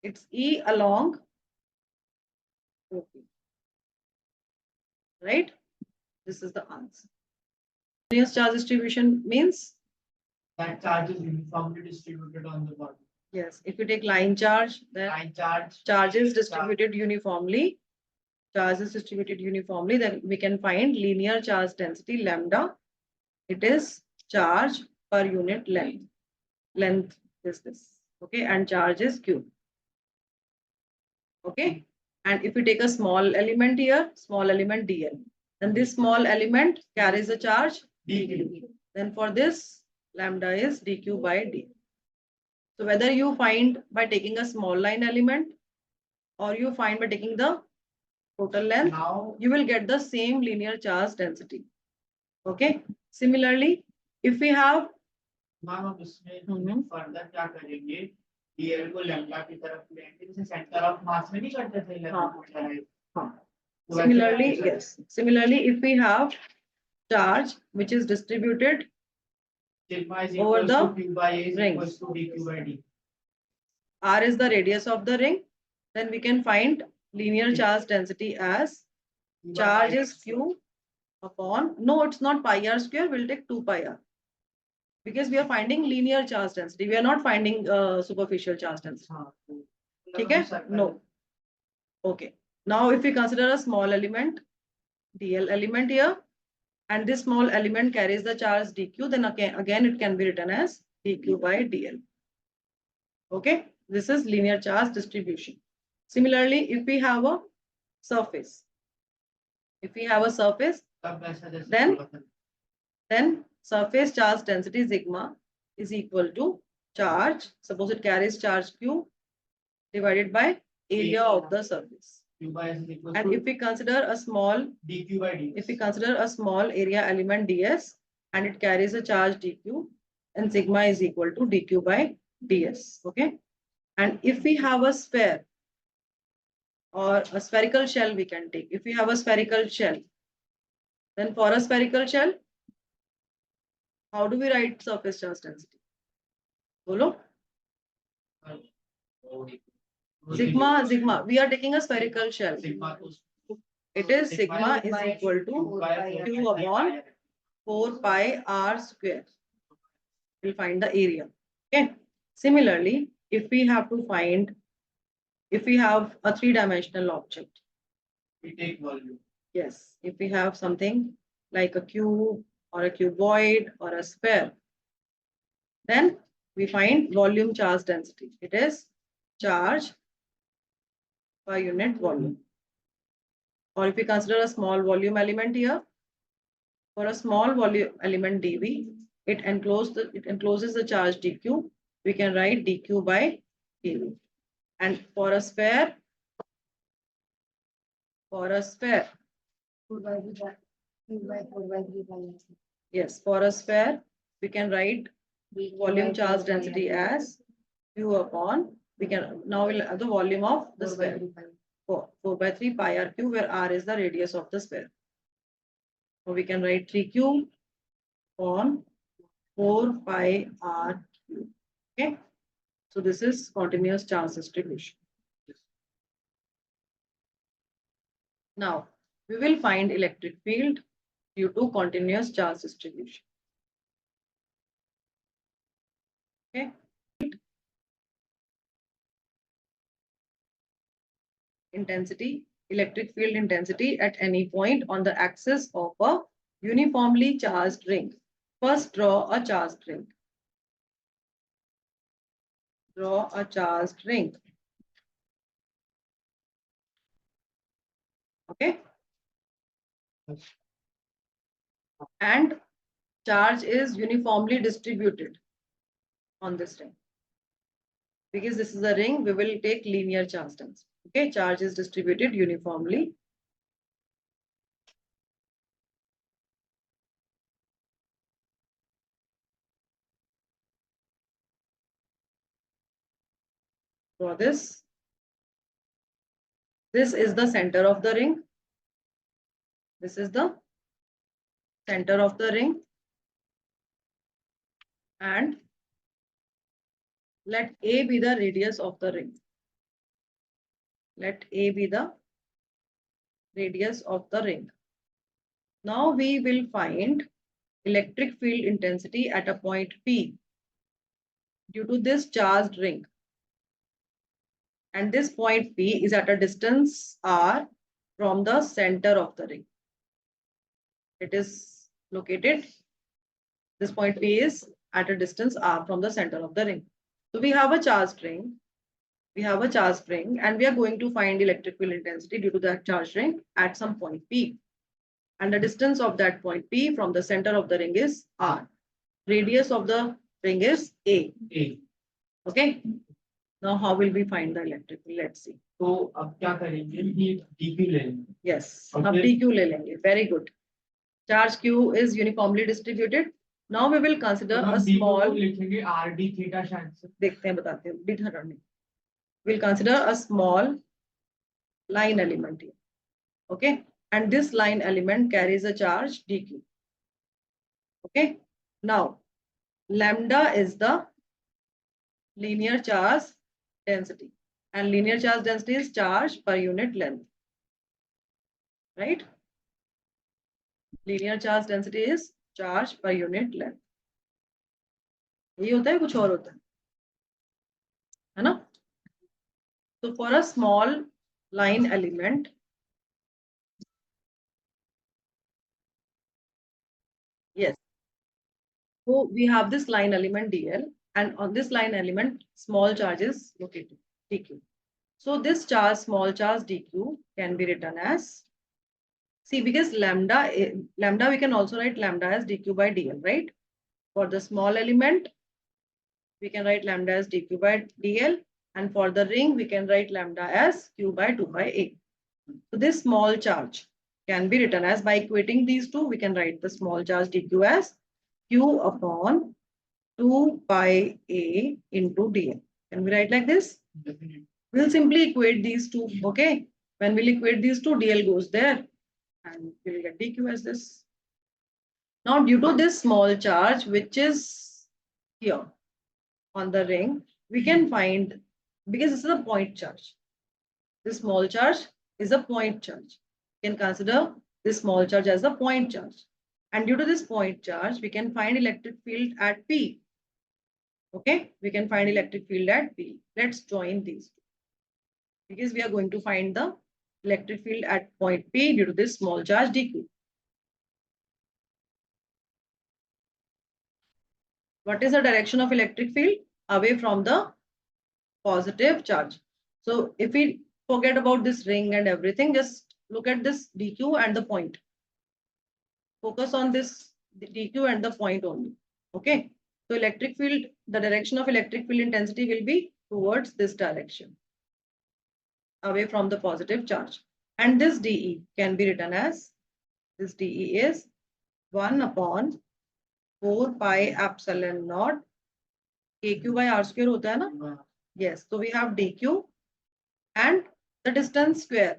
It's E along OP. Right? This is the answer. Continuous charge distribution means? That charge is uniformly distributed on the bottom. Yes. If you take line charge, then Line charge. charge is distributed uniformly. Charge is distributed uniformly. Then we can find linear charge density lambda. It is charge per unit length. Length is this. Okay. And charge is Q. Okay. And if you take a small element here, small element DL, then this small element carries a charge DQ. Then for this, lambda is dq by d. So whether you find by taking a small line element or you find by taking the total length, Now, you will get the same linear charge density. Okay. Similarly, if we have ma'am हम इसमें further क्या करेंगे? DL को lambda की तरफ लेंगे, जैसे centre of mass में नहीं करते थे lambda. Similarly, yes. Similarly, if we have charge which is distributed Sigma is over equals the to Q by A is rings. equals to dQ by D. R is the radius of the ring, then we can find linear charge density as charge is Q upon, no, it's not pi r square, we'll take 2 pi r. Because we are finding linear charge density, we are not finding superficial charge density. Okay? No. Okay. Now, if we consider a small element, DL element here, and this small element carries the charge dq, then again it can be written as dq by dl. Okay, this is linear charge distribution. Similarly, if we have a surface, then surface charge density sigma is equal to charge, suppose it carries charge q divided by area of the surface. Q by S is equal And to if we consider a small, dq by ds. if we consider a small area element ds and it carries a charge dq, then sigma is equal to dq by ds. Okay. And if we have a sphere or a spherical shell, we can take. If we have a spherical shell, then for a spherical shell, how do we write surface charge density? Bolo? Sigma. We are taking a spherical shell. Sigma It is sigma is equal to q upon 4 pi r square. We'll find the area. Okay. Similarly, if we have a three-dimensional object. we take volume. Yes. If we have something like a cube or a cuboid or a sphere, then we find volume charge density. It is charge per unit volume. Or if we consider a small volume element here, for a small volume element dV, it encloses the charge dq. We can write dq by dV. And for a sphere, yes, for a sphere, we can write volume charge density as q upon, we can now we'll have the volume of the sphere. 4 by 3 pi r cube, where r is the radius of the sphere. So we can write 3q on 4 pi r cube. Okay. So this is continuous charge distribution. Now we will find electric field due to continuous charge distribution. Okay. Intensity, electric field intensity at any point on the axis of a uniformly charged ring. First, draw a charged ring. Draw a charged ring. Okay. And charge is uniformly distributed on this ring. Because this is a ring, we will take linear charge density. Okay, charge is distributed uniformly. Draw this. This is the center of the ring. This is the center of the ring. And let A be the radius of the ring. Let A be the radius of the ring. Now we will find electric field intensity at a point P due to this charged ring. And this point P is at a distance r from the center of the ring. It is located, this point P is at a distance r from the center of the ring. So we have a charged ring. We have a charged ring and we are going to find electric field intensity due to that charged ring at some point P. And the distance of that point P from the center of the ring is r. Radius of the ring is A. Okay. Now how will we find the electric field? Let's see. तो अब क्या करेंगे ये dq ले लेंगे. Yes. अब dq ले लेंगे. Very good. Charge q is uniformly distributed. Now we will consider a small. लिखेंगे r d theta शायद से. देखते हैं बताते हैं. D theta नहीं. We'll consider a small line element here. Okay. And this line element carries a charge dq. Okay. Now lambda is the linear charge density, and linear charge density is charge per unit length, right? Linear charge density is charge per unit length. ये होता है कुछ और होता है ना? So for a small line element, yes. So we have this line element dl, and on this line element, small charge is located, dq. So this charge, small charge dq, can be written as See, because lambda we can also write lambda as dq by dl, right? For the small element, we can write lambda as dq by dl, and for the ring, we can write lambda as q by 2 by a. So this small charge can be written as, by equating these two, we can write the small charge dq as q upon 2 pi a into dl. Can we write like this? Definitely. We'll simply equate these two, okay? When we'll equate these two, dl goes there and we'll get dq as this. Now, due to this small charge, which is here on the ring, we can find, because this is a point charge. This small charge is a point charge. You can consider this small charge as a point charge. And due to this point charge, we can find electric field at P. Okay, we can find electric field at P. Let's join these two. Because we are going to find the electric field at point P due to this small charge dq. What is the direction of electric field? Away from the positive charge. So if we forget about this ring and everything, just look at this dq and the point. Focus on this dq and the point only. Okay. So electric field, the direction of electric field intensity will be towards this direction, away from the positive charge. And this dE can be written as, this dE is 1 upon 4 pi epsilon naught kq by r square hota hai na? Yes. So we have dq and the distance square.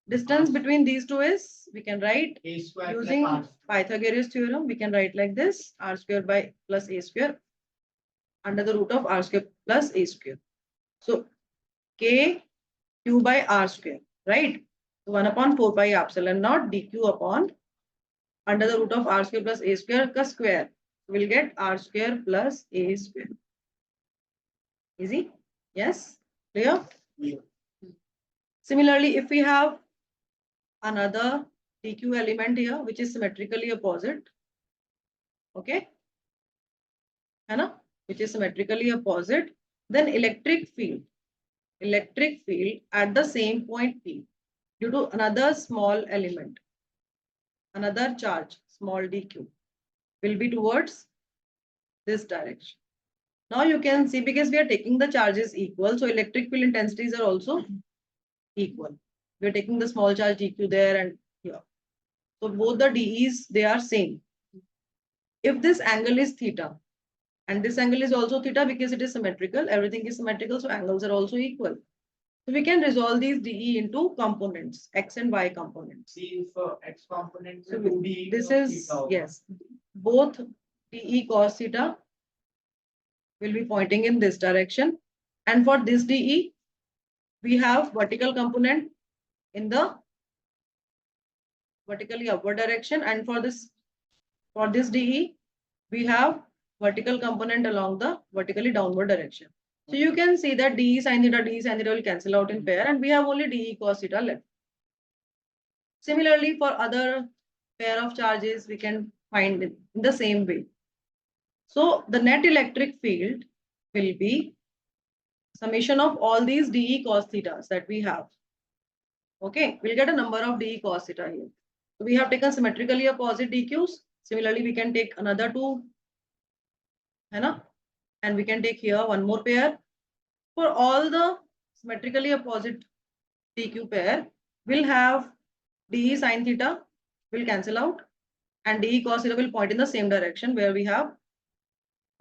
Distance between these two is, we can write A square plus using R. Pythagoras theorem, we can write like this, r square by plus a square under the root of r square plus a square. So k q by r square, right? So 1 upon 4 pi epsilon naught dq upon under the root of r square plus a square ka square. We'll get r square plus a square. Easy? Yes? Clear? Yeah. Similarly, if we have another dq element here, which is symmetrically opposite, okay? Hai, which is symmetrically opposite, then electric field at the same point P due to another small element, another charge, small dq, will be towards this direction. Now you can see, because we are taking the charges equal, so electric field intensities are also equal. We are taking the small charge dq there and here. So both the dEs, they are same. If this angle is theta, and this angle is also theta because it is symmetrical, everything is symmetrical, so angles are also equal. So we can resolve these dE into components, x and y components. See, for x component, So 2D this cos is, theta. yes, both dE cos theta will be pointing in this direction. And for this dE, we have vertical component in the vertically upward direction. And for this dE, we have vertical component along the vertically downward direction. So you can see that dE sin theta will cancel out in pair, and we have only dE cos theta left. Similarly, for other pair of charges, we can find it in the same way. So the net electric field will be summation of all these dE cos thetas that we have. Okay, we'll get a number of dE cos theta here. So we have taken symmetrically opposite dQs. Similarly, we can take another two, and we can take here one more pair. For all the symmetrically opposite dQ pair, we'll have dE sin theta will cancel out, and dE cos theta will point in the same direction where we have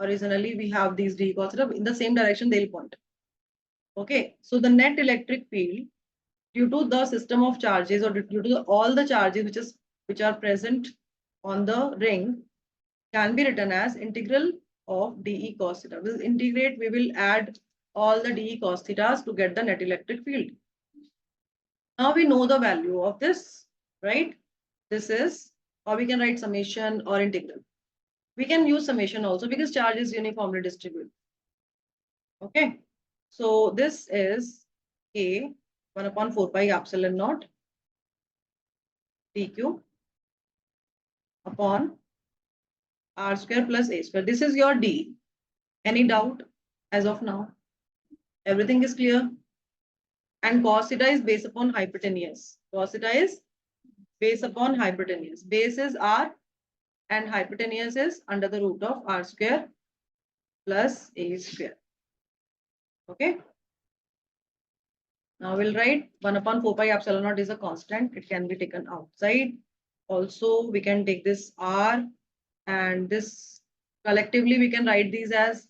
originally we have these dE cos theta in the same direction they'll point. Okay, so the net electric field due to the system of charges, or due to all the charges which are present on the ring, can be written as integral of dE cos theta. We'll integrate, we will add all the dE cos thetas to get the net electric field. Now we know the value of this, right? This is, or we can write summation or integral. We can use summation also because charge is uniformly distributed. Okay, so this is K 1 upon 4 pi epsilon naught dq upon r square plus a square. This is your d. Any doubt as of now? Everything is clear? And cos theta is based upon hypotenuse. Cos theta is base upon hypotenuse. Base is r and hypotenuse is under the root of r square plus a square. Okay. Now we'll write 1 upon 4 pi epsilon naught is a constant. It can be taken outside. Also, we can take this r and this collectively we can write these as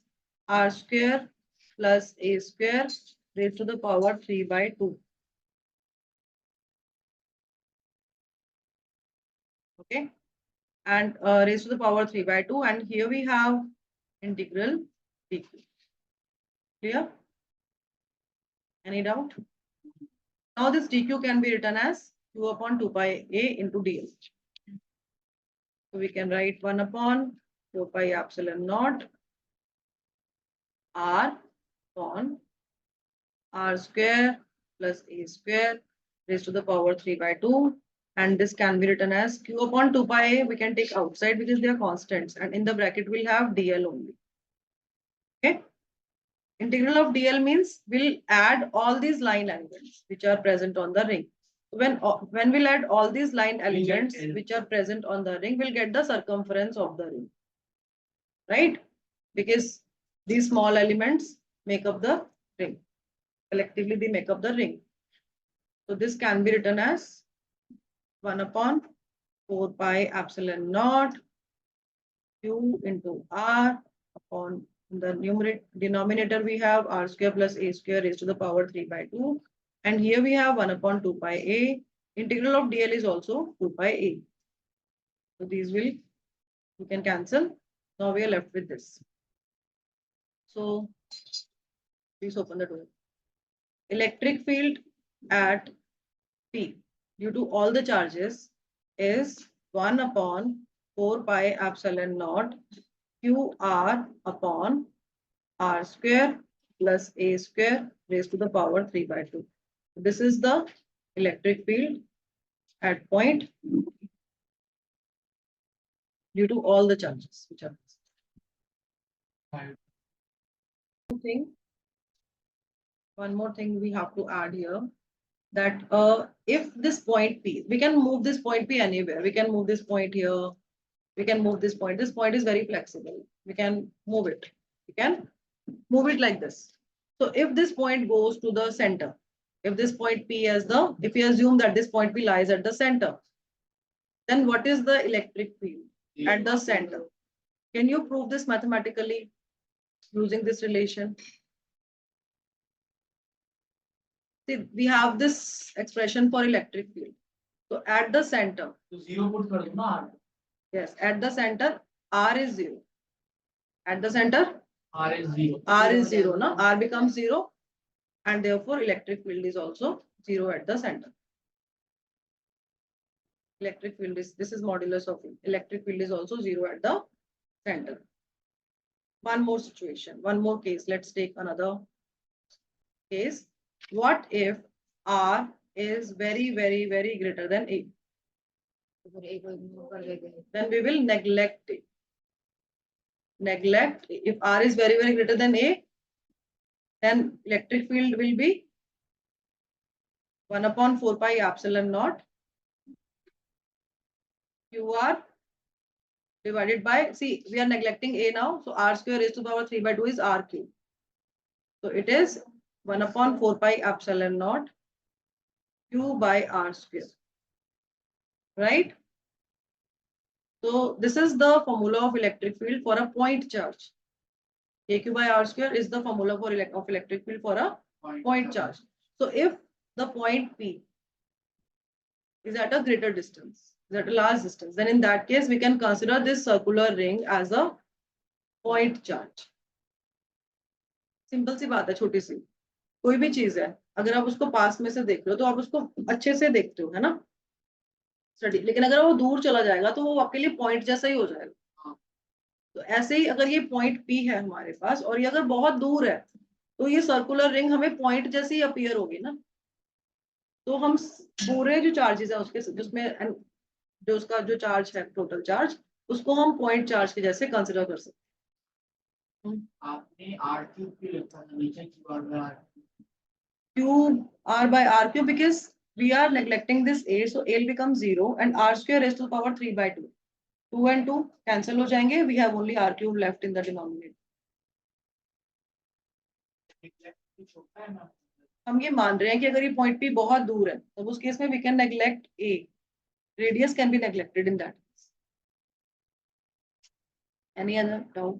r square plus a square raised to the power 3 by 2. Okay. And raised to the power 3 by 2. And here we have integral dq. Clear? Any doubt? Now this dq can be written as q upon 2 pi a into dl. So we can write 1 upon 4 pi epsilon naught r upon r square plus a square raised to the power 3 by 2. And this can be written as q upon 2 pi a. We can take outside because they are constants. And in the bracket, we'll have dl only. Okay. Integral of dl means we'll add all these line elements which are present on the ring. When we'll add all these line elements which are present on the ring, we'll get the circumference of the ring. Right? Because these small elements make up the ring. Collectively, they make up the ring. So this can be written as 1 upon 4 pi epsilon naught q into r upon the denominator we have r square plus a square raised to the power 3 by 2. And here we have 1 upon 2 pi a. Integral of dl is also 2 pi a. So these will, you can cancel. Now we are left with this. So please open the door. Electric field at P due to all the charges is 1 upon 4 pi epsilon naught QR upon R square plus A square raised to the power 3 by 2. This is the electric field at point due to all the charges which are one more thing we have to add here, that if this point P, we can move this point P anywhere. We can move this point here. We can move this point. This point is very flexible. We can move it. We can move it like this. So if this point goes to the center, if this point P as the, if we assume that this point P lies at the center, then what is the electric field at the center? Can you prove this mathematically using this relation? See, we have this expression for electric field. So at the center, yes, at the center, R is 0. At the center, R is 0. R is 0, no? R becomes 0, and therefore electric field is also 0 at the center. Electric field is, this is modulus of electric field is also 0 at the center. One more situation, one more case. Let's take another case. What if R is very, very, very greater than A? Then we will neglect it. Neglect, if R is very, very greater than A, then electric field will be 1 upon 4 pi epsilon naught QR divided by, see, we are neglecting A now, so R square raised to the power 3 by 2 is R cube. So it is 1 upon 4 pi epsilon naught Q by R square. Right? So this is the formula of electric field for a point charge. AQ by R square is the formula for electric field for a point charge. So if the point P is at a greater distance, is at a large distance, then in that case we can consider this circular ring as a point charge. Simple सी बात है, छोटी सी कोई भी चीज है, अगर आप उसको पास में से देख रहे हो तो आप उसको अच्छे से देखते हो, है ना, स्टडी, लेकिन अगर वो दूर चला जाएगा तो वो आपके लिए पॉइंट जैसा ही हो जाएगा. तो ऐसे ही अगर ये पॉइंट P है हमारे पास और ये अगर बहुत दूर है तो ये सर्कुलर रिंग हमें पॉइंट जैसी ही अपीयर होगी ना. तो हम पूरे जो चार्जेस है उसके जिसमें जो उसका जो चार्ज है टोटल चार्ज, उसको हम पॉइंट चार्ज के जैसे कंसिडर कर सकते हैं. आपने R क्यूब क्यों लिखा था नीचे, cube R by R cube R by R cube, because we are neglecting this a, so a will become 0 and r square raised to the power 3 by 2. 2 and 2 cancel हो जाएंगे. We have only r cube left in the denominator. छोटा है ना. हम ये मान रहे हैं कि अगर ये पॉइंट P बहुत दूर है तब उस केस में we can neglect a. Radius can be neglected in that case. Any other doubt?